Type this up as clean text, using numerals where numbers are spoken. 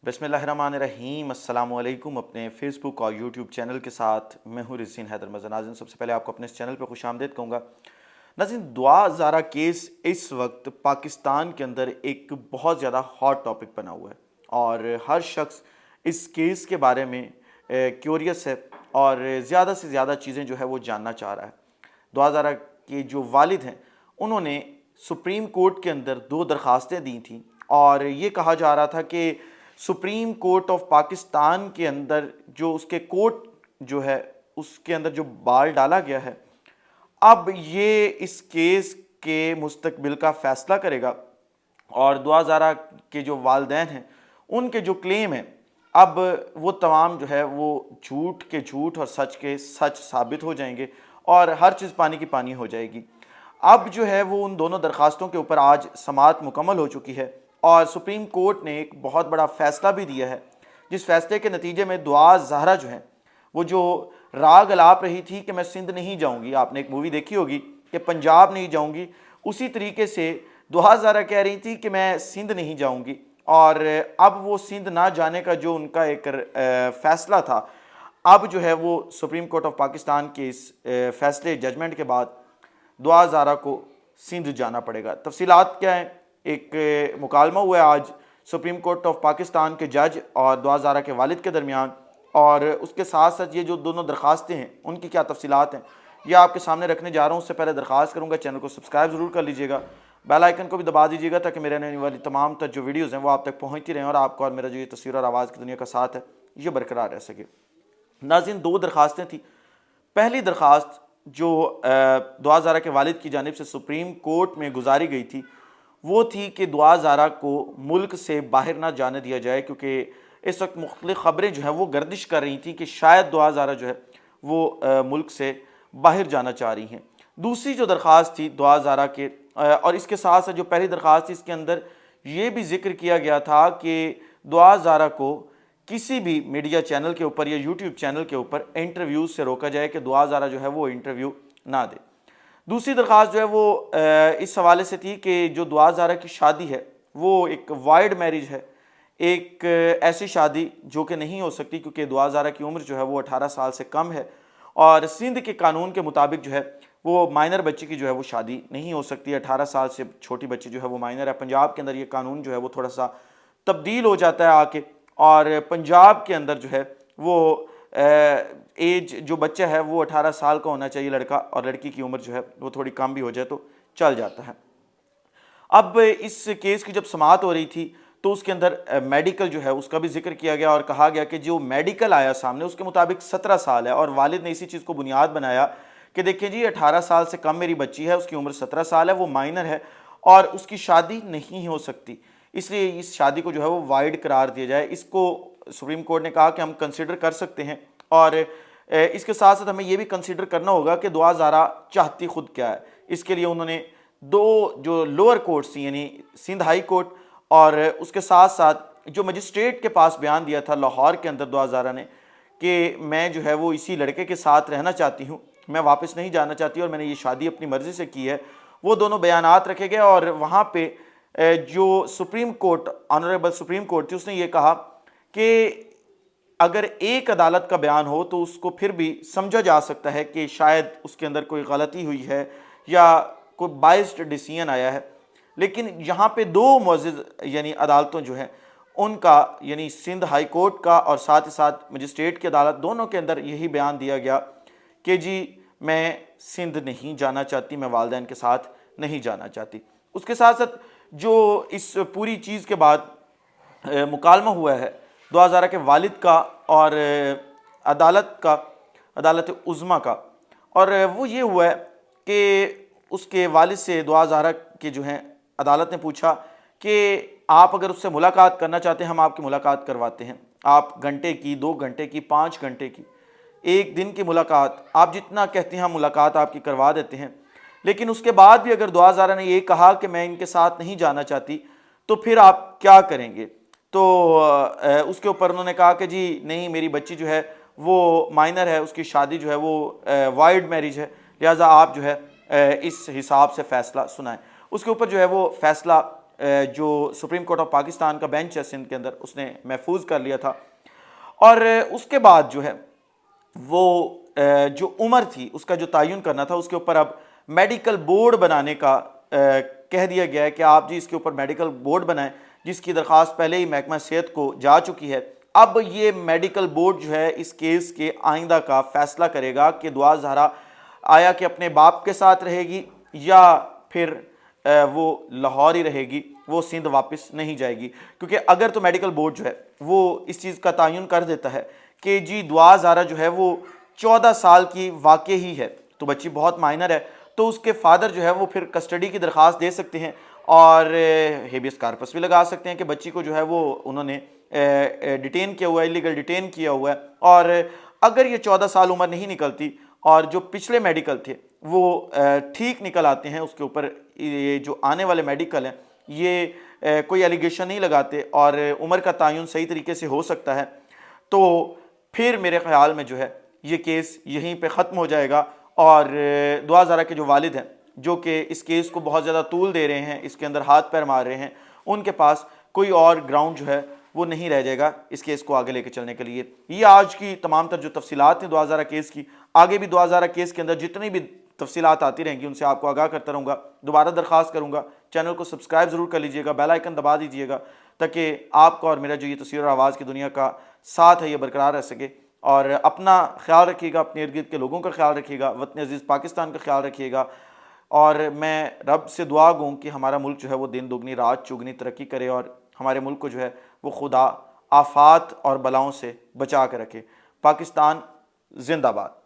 बिस्मिल्लाहिर्रहमानिर्रहीम। अस्सलाम वालेकुम। अपने फेसबुक और यूट्यूब चैनल के साथ मैं हूँ रिज़ीन हैदर मज़ा। नाज़रीन, सबसे पहले आपको अपने इस चैनल पर खुशामदीद कहूँगा। नाज़रीन, दुआ ज़ारा केस इस वक्त पाकिस्तान के अंदर एक बहुत ज़्यादा हॉट टॉपिक बना हुआ है और हर शख्स इस केस के बारे में क्यूरियस है और ज़्यादा से ज़्यादा चीज़ें जो है वो जानना चाह रहा है। दुआ ज़ारा के जो वालिद हैं उन्होंने सुप्रीम कोर्ट के अंदर 2 दरख्वास्तें दी थी और ये कहा जा रहा था कि सुप्रीम कोर्ट ऑफ पाकिस्तान के अंदर जो उसके कोर्ट जो है उसके अंदर जो बाल डाला गया है, अब ये इस केस के मुस्तकबिल का फ़ैसला करेगा और दुआ ज़ारा के जो वालिदैन हैं उनके जो क्लेम हैं अब वो तमाम जो है वो झूठ के झूठ और सच के सच साबित हो जाएंगे और हर चीज़ पानी की पानी हो जाएगी। अब जो है वो उन दोनों दरख्वास्तों के ऊपर आज समाअत मुकम्मल हो चुकी है और सुप्रीम कोर्ट ने एक बहुत बड़ा फ़ैसला भी दिया है, जिस फ़ैसले के नतीजे में दुआ ज़हरा जो है वो जो राग अलाप रही थी कि मैं सिंध नहीं जाऊंगी, आपने एक मूवी देखी होगी कि पंजाब नहीं जाऊंगी, उसी तरीके से दुआ ज़हरा कह रही थी कि मैं सिंध नहीं जाऊंगी और अब वो सिंध ना जाने का जो उनका एक फ़ैसला था, अब जो है वो सुप्रीम कोर्ट ऑफ पाकिस्तान के इस फ़ैसले जजमेंट के बाद दुआ ज़ारा को सिंध जाना पड़ेगा। तफसीलात क्या हैं? एक मुकालमा हुआ है आज सुप्रीम कोर्ट ऑफ पाकिस्तान के जज और दुआ ज़ारा के वालिद के दरमियान, और उसके साथ साथ ये जो दोनों दरख्वास्तें हैं उनकी क्या तफसीलात हैं ये आपके सामने रखने जा रहा हूँ। उससे पहले दरख्वास्त करूँगा चैनल को सब्सक्राइब ज़रूर कर लीजिएगा, बेल आइकन को भी दबा दीजिएगा ताकि मेरे आने वाली तमाम तर जो वीडियोज़ हैं वो आप तक पहुँचती रहें और आपको और मेरा जो ये तस्वीर और आवाज़ की दुनिया का साथ है ये बरकरार रह सके। नाज़रीन, 2 दरख्वास्तें थी। पहली दरख्वास्त जो दुआ ज़ारा के वालिद की जानिब से सुप्रीम कोर्ट में गुजारी गई थी वो थी कि दुआ ज़ारा को मुल्क से बाहर ना जाने दिया जाए, क्योंकि इस वक्त मुख्तलिफ़ ख़बरें जो हैं वो गर्दिश कर रही थी कि शायद दुआ ज़ारा जो है वो मुल्क से बाहर जाना चाह रही हैं। दूसरी जो दरख्वास्त थी दुआ ज़ारा के और इसके साथ साथ जो पहली दरख्वास्त थी इसके अंदर ये भी जिक्र किया गया था कि दुआ ज़ारा को किसी भी मीडिया चैनल के ऊपर या यूट्यूब चैनल के ऊपर इंटरव्यू से रोका जाए कि दुआ ज़ारा जो है वो इंटरव्यू ना दे। दूसरी दरख्वास्त जो है वो इस हवाले से थी कि जो दुआ ज़ारा की शादी है वो एक वाइड मैरिज है, एक ऐसी शादी जो कि नहीं हो सकती क्योंकि दुआ ज़ारा की उम्र जो है वो 18 साल से कम है और सिंध के कानून के मुताबिक जो है वो माइनर बच्ची की जो है वो शादी नहीं हो सकती। 18 साल से छोटी बच्ची जो है वो माइनर है। पंजाब के अंदर ये कानून जो है वो थोड़ा सा तब्दील हो जाता है आके, और पंजाब के अंदर जो है वो एज जो बच्चा है वो 18 साल का होना चाहिए लड़का, और लड़की की उम्र जो है वो थोड़ी कम भी हो जाए तो चल जाता है। अब इस केस की जब समाअत हो रही थी तो उसके अंदर मेडिकल जो है उसका भी जिक्र किया गया और कहा गया कि जो मेडिकल आया सामने उसके मुताबिक 17 साल है, और वालिद ने इसी चीज़ को बुनियाद बनाया कि देखिए जी 18 साल से कम मेरी बच्ची है, उसकी उम्र 17 साल है, वो माइनर है और उसकी शादी नहीं हो सकती, इसलिए इस शादी को जो है वो वाइड करार दिया जाए। इसको सुप्रीम कोर्ट ने कहा कि हम कंसिडर कर सकते हैं और इसके साथ साथ हमें ये भी कंसिडर करना होगा कि दुआ ज़ारा चाहती खुद क्या है। इसके लिए उन्होंने 2 जो लोअर कोर्ट्स थी यानी सिंध हाई कोर्ट और उसके साथ साथ जो मजिस्ट्रेट के पास बयान दिया था लाहौर के अंदर दुआ ज़ारा ने कि मैं जो है वो इसी लड़के के साथ रहना चाहती हूँ, मैं वापस नहीं जाना चाहती और मैंने ये शादी अपनी मर्ज़ी से की है, वो दोनों बयानात रखे गए। और वहाँ पे जो supreme court honourable supreme court थी उसने ये कहा कि अगर एक अदालत का बयान हो तो उसको फिर भी समझा जा सकता है कि शायद उसके अंदर कोई गलती हुई है या कोई बाइस्ड डिसीजन आया है, लेकिन यहाँ पे 2 मुअज़्ज़िज़ यानी अदालतों जो हैं उनका यानी सिंध हाई कोर्ट का और साथ ही साथ मजिस्ट्रेट की अदालत दोनों के अंदर यही बयान दिया गया कि जी मैं सिंध नहीं जाना चाहती, मैं वालिदैन के साथ नहीं जाना चाहती। उसके साथ साथ जो इस पूरी चीज़ के बाद मुकालमा हुआ है दुआ ज़ारा के वालिद का और अदालत उज़्मा का, और वो ये हुआ है कि उसके वालिद से दुआ ज़ारा के जो हैं अदालत ने पूछा कि आप अगर उससे मुलाकात करना चाहते हैं हम आपकी मुलाकात करवाते हैं, आप घंटे की, 2 घंटे की, 5 घंटे की, 1 दिन की मुलाकात, आप जितना कहते हैं हम मुलाकात आपकी करवा देते हैं। लेकिन उसके बाद भी अगर दुआ ज़ारा ने ये कहा कि मैं इनके साथ नहीं जाना चाहती तो फिर आप क्या करेंगे? तो उसके ऊपर उन्होंने कहा कि जी नहीं, मेरी बच्ची जो है वो माइनर है, उसकी शादी जो है वो वाइड मैरिज है, लिहाजा आप जो है इस हिसाब से फ़ैसला सुनाएं। उसके ऊपर जो है वो फ़ैसला جو سپریم کورٹ آف پاکستان کا بینچ ہے سندھ کے اندر اس نے محفوظ کر لیا تھا، اور اس کے بعد جو ہے وہ جو عمر تھی اس کا جو تعین کرنا تھا اس کے اوپر اب میڈیکل بورڈ بنانے کا کہہ دیا گیا ہے کہ آپ جی اس کے اوپر میڈیکل بورڈ بنائیں، جس کی درخواست پہلے ہی محکمہ صحت کو جا چکی ہے۔ اب یہ میڈیکل بورڈ جو ہے اس کیس کے آئندہ کا فیصلہ کرے گا کہ دعا زہرا آیا کہ اپنے باپ کے ساتھ رہے گی یا پھر وہ لاہور ہی رہے گی، وہ سندھ واپس نہیں جائے گی، کیونکہ اگر تو میڈیکل بورڈ جو ہے وہ اس چیز کا تعین کر دیتا ہے کہ جی دعا زہرا جو ہے وہ 14 سال کی واقع ہی ہے، تو بچی بہت مائنر ہے، تو اس کے فادر جو ہے وہ پھر کسٹڈی کی درخواست دے سکتے ہیں اور ہیبیس کارپس بھی لگا سکتے ہیں کہ بچی کو جو ہے وہ انہوں نے ڈیٹین کیا ہوا ہے، ایلیگل ڈیٹین کیا ہوا ہے، اور اگر یہ 14 سال عمر نہیں نکلتی اور جو پچھلے میڈیکل تھے وہ ٹھیک نکل آتے ہیں، اس کے اوپر یہ جو آنے والے میڈیکل ہیں یہ کوئی ایلیگیشن نہیں لگاتے اور عمر کا تعین صحیح طریقے سے ہو سکتا ہے، تو پھر میرے خیال میں جو ہے یہ کیس یہیں پہ ختم ہو جائے گا، اور دعا زہرا کے جو والد ہیں جو کہ اس کیس کو بہت زیادہ طول دے رہے ہیں، اس کے اندر ہاتھ پیر مار رہے ہیں، ان کے پاس کوئی اور گراؤنڈ جو ہے وہ نہیں رہ جائے گا اس کیس کو آگے لے کے چلنے کے لیے۔ یہ آج کی تمام تر جو تفصیلات ہیں دعا زہرا کیس کی، آگے بھی دعا زہرا کیس کے اندر جتنی بھی تفصیلات آتی رہیں گی ان سے آپ کو آگاہ کرتا رہوں گا۔ دوبارہ درخواست کروں گا چینل کو سبسکرائب ضرور کر لیجئے گا، بیل آئیکن دبا دیجئے گا تاکہ آپ کو اور میرا جو یہ تصویر اور آواز کی دنیا کا ساتھ ہے یہ برقرار رہ سکے، اور اپنا خیال رکھیے گا، اپنے ارد گرد کے لوگوں کا خیال رکھیے گا، وطن عزیز پاکستان کا خیال رکھیے گا، اور میں رب سے دعا گوں کہ ہمارا ملک جو ہے وہ دن دگنی رات چگنی ترقی کرے اور ہمارے ملک کو جو ہے وہ خدا آفات اور بلاؤں سے بچا کے رکھے۔ پاکستان زندہ باد۔